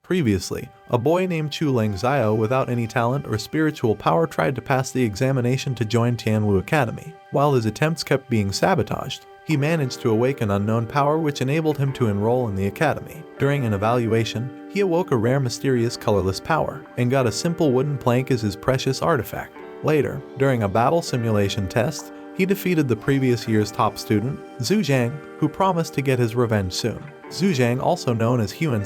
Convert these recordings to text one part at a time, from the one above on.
Previously, a boy named Chu Ling Xiao without any talent or spiritual power tried to pass the examination to join Tianwu Academy. While his attempts kept being sabotaged, he managed to awaken unknown power which enabled him to enroll in the academy. During an evaluation, he awoke a rare mysterious colorless power and got a simple wooden plank as his precious artifact. Later, during a battle simulation test, he defeated the previous year's top student, Zhu Zhang, who promised to get his revenge soon. Zhu Zhang, also known as Huan,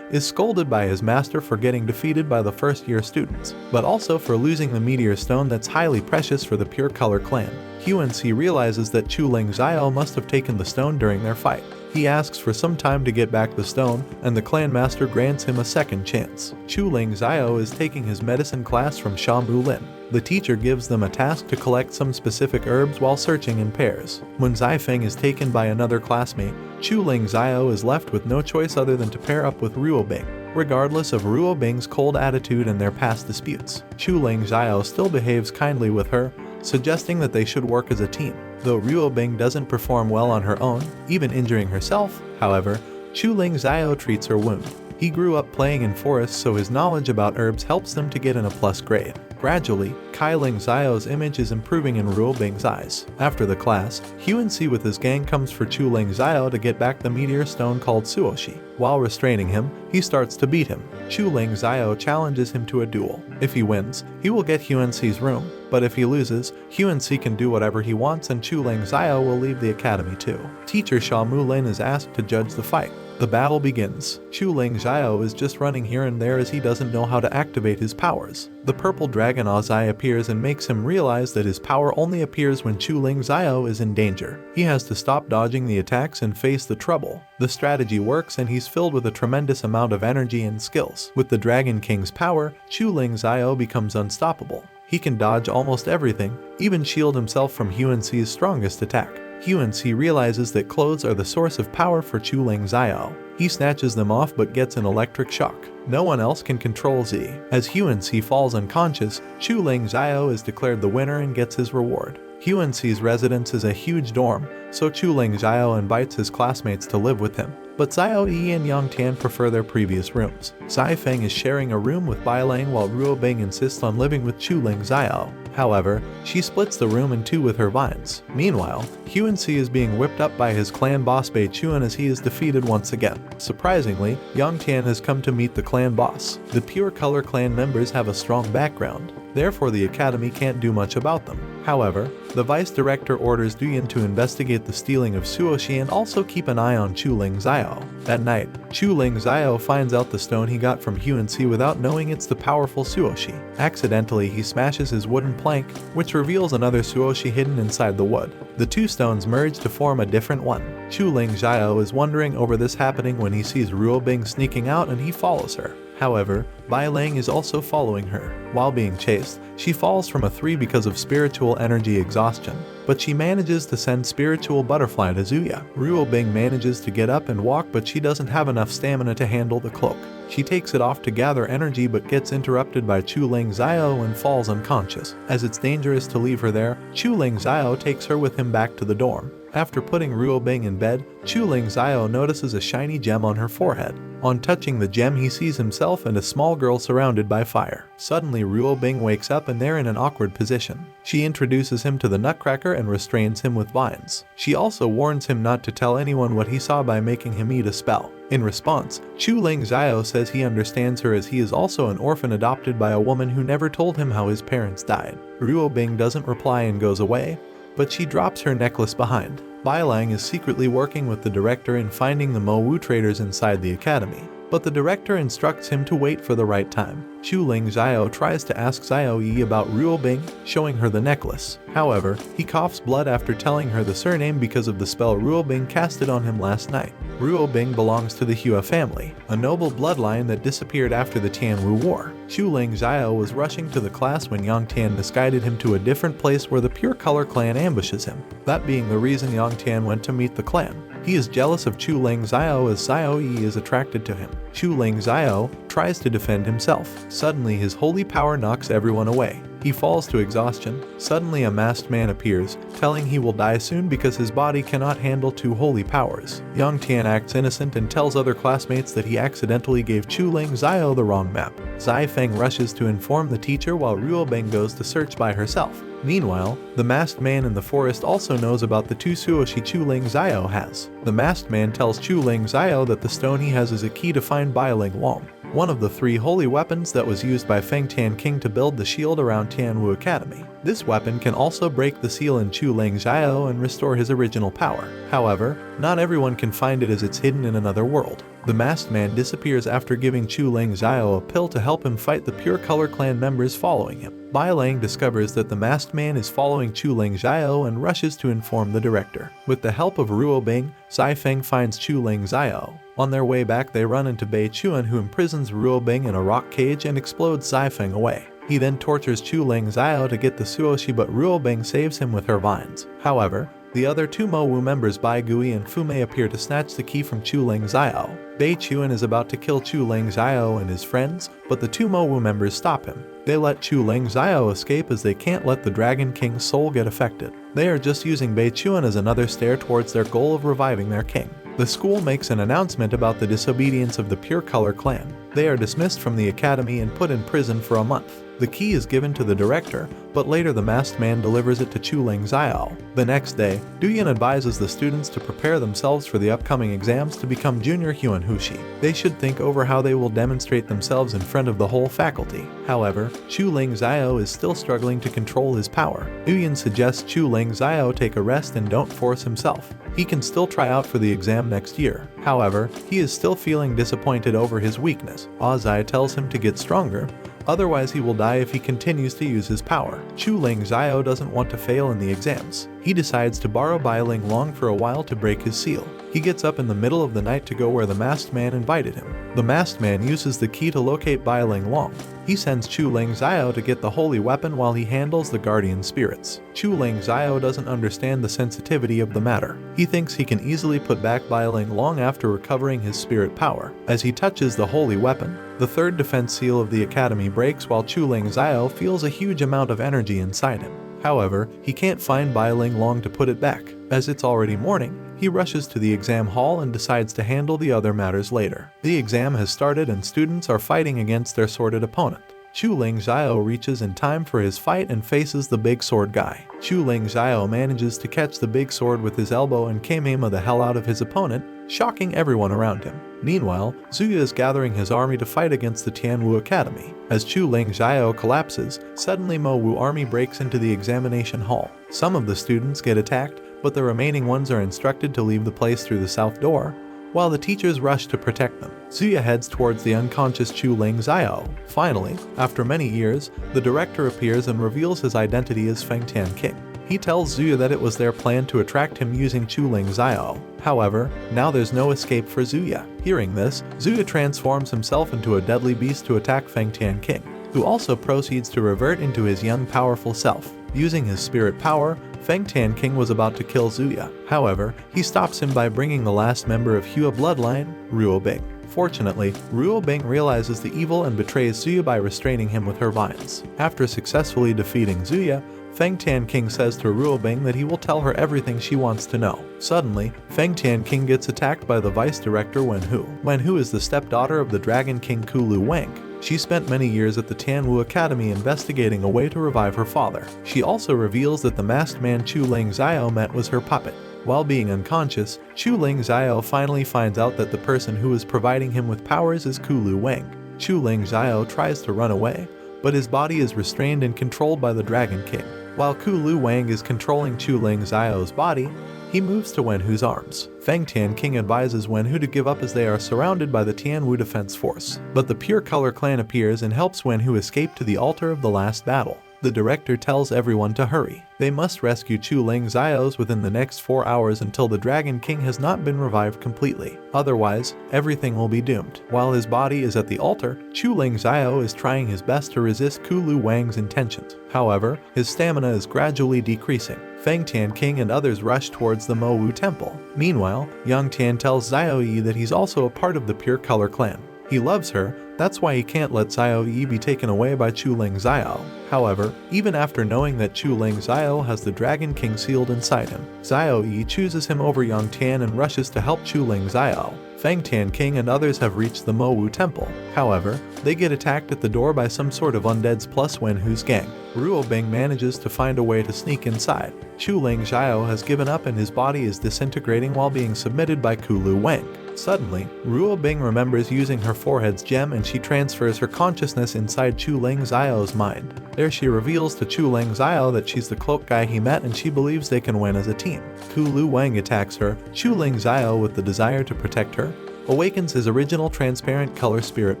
is scolded by his master for getting defeated by the first-year students, but also for losing the meteor stone that's highly precious for the Pure Color clan. Huan realizes that Chu Ling Xiao must have taken the stone during their fight. He asks for some time to get back the stone, and the clan master grants him a second chance. Chu Ling Xiao is taking his medicine class from Sha Mu Lin. The teacher gives them a task to collect some specific herbs while searching in pairs. When Zai Feng is taken by another classmate, Chu Ling Xiao is left with no choice other than to pair up with Ruo Bing. Regardless of Ruo Bing's cold attitude and their past disputes, Chu Ling Xiao still behaves kindly with her, suggesting that they should work as a team. Though Ruo Bing doesn't perform well on her own, even injuring herself, however, Chu Ling Xiao treats her wound. He grew up playing in forests, so his knowledge about herbs helps them to get an A+ grade. Gradually, Kai Ling Xiao's image is improving in Ruo Bing's eyes. After the class, Huan with his gang comes for Chu Ling Xiao to get back the meteor stone called Suoshi. While restraining him, he starts to beat him. Chu Ling Xiao challenges him to a duel. If he wins, he will get Huan's room, but if he loses, Huan can do whatever he wants and Chu Ling Xiao will leave the academy too. Teacher Sha Mu Lin is asked to judge the fight. The battle begins. Chu Ling Xiao is just running here and there as he doesn't know how to activate his powers. The purple dragon Ozai appears and makes him realize that his power only appears when Chu Ling Xiao is in danger. He has to stop dodging the attacks and face the trouble. The strategy works and he's filled with a tremendous amount of energy and skills. With the Dragon King's power, Chu Ling Xiao becomes unstoppable. He can dodge almost everything, even shield himself from Huan's strongest attack. Huan realizes that clothes are the source of power for Chu Ling Xiao. He snatches them off but gets an electric shock. No one else can control Z. As Huan falls unconscious, Chu Ling Xiao is declared the winner and gets his reward. Huan's residence is a huge dorm, so Chu Ling Xiao invites his classmates to live with him. But Xiao Yi and Yang Tian prefer their previous rooms. Zai Feng is sharing a room with Bai Lang while Ruo Bing insists on living with Chu Ling Xiao. However, she splits the room in two with her vines. Meanwhile, Huan is being whipped up by his clan boss Bei Chuan as he is defeated once again. Surprisingly, Yang Tian has come to meet the clan boss. The Pure Color clan members have a strong background, therefore the academy can't do much about them. However, the vice director orders Duyan to investigate the stealing of Suoshi and also keep an eye on Chu Ling Xiao. That night, Chu Ling Xiao finds out the stone he got from Huan without knowing it's the powerful Suoshi. Accidentally, he smashes his wooden plank, which reveals another Suoshi hidden inside the wood. The two stones merge to form a different one. Chu Ling Xiao is wondering over this happening when he sees Ruo Bing sneaking out and he follows her. However, Bai Lang is also following her. While being chased, she falls from a 3 because of spiritual energy exhaustion, but she manages to send spiritual butterfly to Zuya. Ruo Bing manages to get up and walk, but she doesn't have enough stamina to handle the cloak. She takes it off to gather energy but gets interrupted by Chu Ling Xiao and falls unconscious. As it's dangerous to leave her there, Chu Ling Xiao takes her with him back to the dorm. After putting Ruo Bing in bed, Chu Ling Xiao notices a shiny gem on her forehead. On touching the gem, he sees himself and a small girl surrounded by fire. Suddenly, Ruo Bing wakes up and they're in an awkward position. She introduces him to the Nutcracker and restrains him with vines. She also warns him not to tell anyone what he saw by making him eat a spell. In response, Chu Ling Xiao says he understands her as he is also an orphan adopted by a woman who never told him how his parents died. Ruo Bing doesn't reply and goes away, but she drops her necklace behind. Bai Lang is secretly working with the director in finding the Mo Wu traders inside the academy, but the director instructs him to wait for the right time. Chu Ling Xiao tries to ask Xiao Yi about Ruo Bing, showing her the necklace. However, he coughs blood after telling her the surname because of the spell Ruo Bing casted on him last night. Ruo Bing belongs to the Hua family, a noble bloodline that disappeared after the Tianwu War. Chu Ling Xiao was rushing to the class when Yang Tian misguided him to a different place where the Pure Color clan ambushes him, that being the reason Yang Tian went to meet the clan. He is jealous of Chu Ling Xiao as Xiao Yi is attracted to him. Chu Ling Xiao tries to defend himself. Suddenly his holy power knocks everyone away. He falls to exhaustion. Suddenly a masked man appears, telling he will die soon because his body cannot handle two holy powers. Yang Tian acts innocent and tells other classmates that he accidentally gave Chu Ling Xiao the wrong map. Zai Feng rushes to inform the teacher while Ruo Bing goes to search by herself. Meanwhile, the masked man in the forest also knows about the two suoshi Chu Ling Xiao has. The masked man tells Chu Ling Xiao that the stone he has is a key to find Bai Ling Long, one of the three holy weapons that was used by Feng Tian King to build the shield around Tianwu Academy. This weapon can also break the seal in Chu Ling Xiao and restore his original power. However, not everyone can find it as it's hidden in another world. The masked man disappears after giving Chu Ling Xiao a pill to help him fight the Pure Color clan members following him. Bai Lang discovers that the masked man is following Chu Ling Xiao and rushes to inform the director. With the help of Ruo Bing, Zai Feng finds Chu Ling Xiao. On their way back they run into Bei Chuan, who imprisons Ruo Bing in a rock cage and explodes Zai Feng away. He then tortures Chu Ling Xiao to get the suoshi, but Ruo Bing saves him with her vines. However, the other two Mo Wu members Bai Gui and Fu Mei appear to snatch the key from Chu Ling Xiao. Bei Chuan is about to kill Chu Ling Xiao and his friends, but the two Mo Wu members stop him. They let Chu Ling Xiao escape as they can't let the Dragon King's soul get affected. They are just using Bei Chuan as another stair towards their goal of reviving their king. The school makes an announcement about the disobedience of the Pure Color clan. They are dismissed from the academy and put in prison for a month. The key is given to the director, but later the masked man delivers it to Chu Ling Xiao. The next day, Duyan advises the students to prepare themselves for the upcoming exams to become junior Huan Hushi. They should think over how they will demonstrate themselves in front of the whole faculty. However, Chu Ling Xiao is still struggling to control his power. Duyan suggests Chu Ling Xiao take a rest and don't force himself. He can still try out for the exam next year. However, he is still feeling disappointed over his weakness. Ozai tells him to get stronger, otherwise he will die if he continues to use his power. Chu Ling Xiao doesn't want to fail in the exams. He decides to borrow Bai Ling Long for a while to break his seal. He gets up in the middle of the night to go where the masked man invited him. The masked man uses the key to locate Bai Ling Long. He sends Chu Ling Xiao to get the holy weapon while he handles the guardian spirits. Chu Ling Xiao doesn't understand the sensitivity of the matter. He thinks he can easily put back Bai Ling Long after recovering his spirit power. As he touches the holy weapon, the third defense seal of the academy breaks while Chu Ling Xiao feels a huge amount of energy inside him. However, he can't find Bai Ling Long to put it back. As it's already morning, he rushes to the exam hall and decides to handle the other matters later. The exam has started and students are fighting against their sorted opponent. Chu Ling Xiao reaches in time for his fight and faces the big sword guy. Chu Ling Xiao manages to catch the big sword with his elbow and Kamehameha the hell out of his opponent, shocking everyone around him. Meanwhile, Zuya is gathering his army to fight against the Tianwu Academy. As Chu Ling Xiao collapses, suddenly Mo Wu army breaks into the examination hall. Some of the students get attacked, but the remaining ones are instructed to leave the place through the south door, while the teachers rush to protect them. Zuya heads towards the unconscious Chu Ling Xiao. Finally, after many years, the director appears and reveals his identity as Feng Tian King. He tells Zuya that it was their plan to attract him using Chu Ling Xiao. However, now there's no escape for Zuya. Hearing this, Zuya transforms himself into a deadly beast to attack Feng Tian King, who also proceeds to revert into his young powerful self. Using his spirit power, Feng Tian King was about to kill Zuya. However, he stops him by bringing the last member of Hua bloodline, Ruo Bing. Fortunately, Ruo Bing realizes the evil and betrays Zuya by restraining him with her vines. After successfully defeating Zuya, Feng Tian King says to Ruo Bing that he will tell her everything she wants to know. Suddenly, Feng Tian King gets attacked by the vice director Wen Hu. Wen Hu is the stepdaughter of the Dragon King Kulu Wang. She spent many years at the Tianwu Academy investigating a way to revive her father. She also reveals that the masked man Chu Ling Xiao met was her puppet. While being unconscious, Chu Ling Xiao finally finds out that the person who is providing him with powers is Kulu Wang. Chu Ling Xiao tries to run away, but his body is restrained and controlled by the Dragon King. While Kulu Wang is controlling Chu Ling Xiao's body, he moves to Wen Hu's arms. Feng Tian King advises Wen Hu to give up as they are surrounded by the Tianwu Defense Force. But the Pure Color clan appears and helps Wen Hu escape to the altar of the last battle. The director tells everyone to hurry. They must rescue Chu Ling Xiao's within the next 4 hours until the Dragon King has not been revived completely. Otherwise, everything will be doomed. While his body is at the altar, Chu Ling Xiao is trying his best to resist Kulu Wang's intentions. However, his stamina is gradually decreasing. Feng Tian King and others rush towards the Mo Wu temple. Meanwhile, Yang Tian tells Xiao Yi that he's also a part of the Pure Color clan. He loves her, that's why he can't let Xiao Yi be taken away by Chu Ling Xiao. However, even after knowing that Chu Ling Xiao has the Dragon King sealed inside him, Xiao Yi chooses him over Yang Tian and rushes to help Chu Ling Xiao. Fang Tian King and others have reached the Mo Wu Temple. However, they get attacked at the door by some sort of undeads plus Wen Hu's gang. Ruo Bing manages to find a way to sneak inside. Chu Ling Xiao has given up and his body is disintegrating while being submitted by Kulu Wang. Suddenly, Ruo Bing remembers using her forehead's gem and she transfers her consciousness inside Chu Ling Xiao's mind. There she reveals to Chu Ling Xiao that she's the cloak guy he met and she believes they can win as a team. Kulu Wang attacks her. Chu Ling Xiao, with the desire to protect her, awakens his original transparent color spirit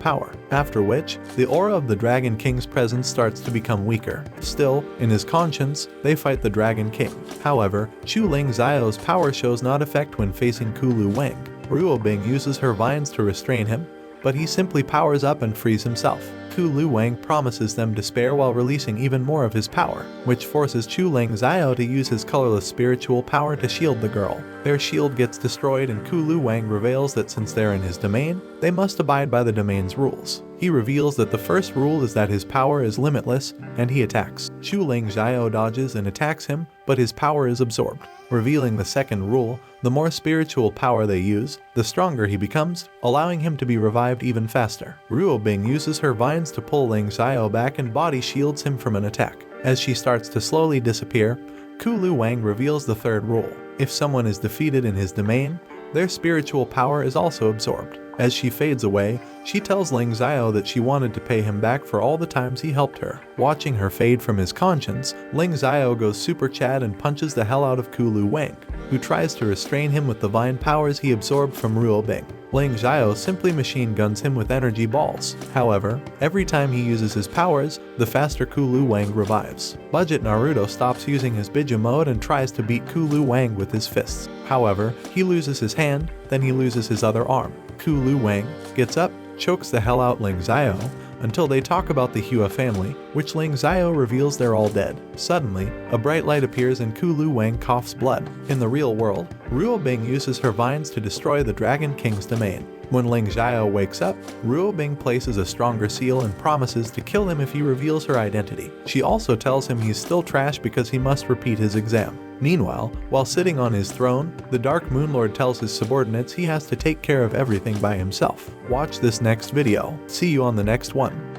power, after which, the aura of the Dragon King's presence starts to become weaker. Still, in his conscience, they fight the Dragon King. However, Chu Ling Xiao's power shows not effect when facing Kulu Wang. Ruo Bing uses her vines to restrain him, but he simply powers up and frees himself. Kulu Wang promises them despair while releasing even more of his power, which forces Chu Ling Xiao to use his colorless spiritual power to shield the girl. Their shield gets destroyed and Kulu Wang reveals that since they're in his domain, they must abide by the domain's rules. He reveals that the first rule is that his power is limitless, and he attacks. Chu Ling Xiao dodges and attacks him, but his power is absorbed. Revealing the second rule, the more spiritual power they use, the stronger he becomes, allowing him to be revived even faster. Ruo Bing uses her vines to pull Ling Xiao back and body shields him from an attack. As she starts to slowly disappear, Kulu Wang reveals the third rule. If someone is defeated in his domain, their spiritual power is also absorbed. As she fades away, she tells Ling Xiao that she wanted to pay him back for all the times he helped her. Watching her fade from his conscience, Ling Xiao goes super Chad and punches the hell out of Kulu Wang, who tries to restrain him with the vine powers he absorbed from Ruo Bing. Ling Xiao simply machine guns him with energy balls. However, every time he uses his powers, the faster Kulu Wang revives. Budget Naruto stops using his Biju mode and tries to beat Kulu Wang with his fists. However, he loses his hand, then he loses his other arm. Kulu Wang gets up, chokes the hell out Ling Xiao, until they talk about the Hua family, which Ling Xiao reveals they're all dead. Suddenly, a bright light appears and Kulu Wang coughs blood. In the real world, Ruo Bing uses her vines to destroy the Dragon King's domain. When Ling Xiao wakes up, Ruo Bing places a stronger seal and promises to kill him if he reveals her identity. She also tells him he's still trash because he must repeat his exam. Meanwhile, while sitting on his throne, the Dark Moon Lord tells his subordinates he has to take care of everything by himself. Watch this next video. See you on the next one.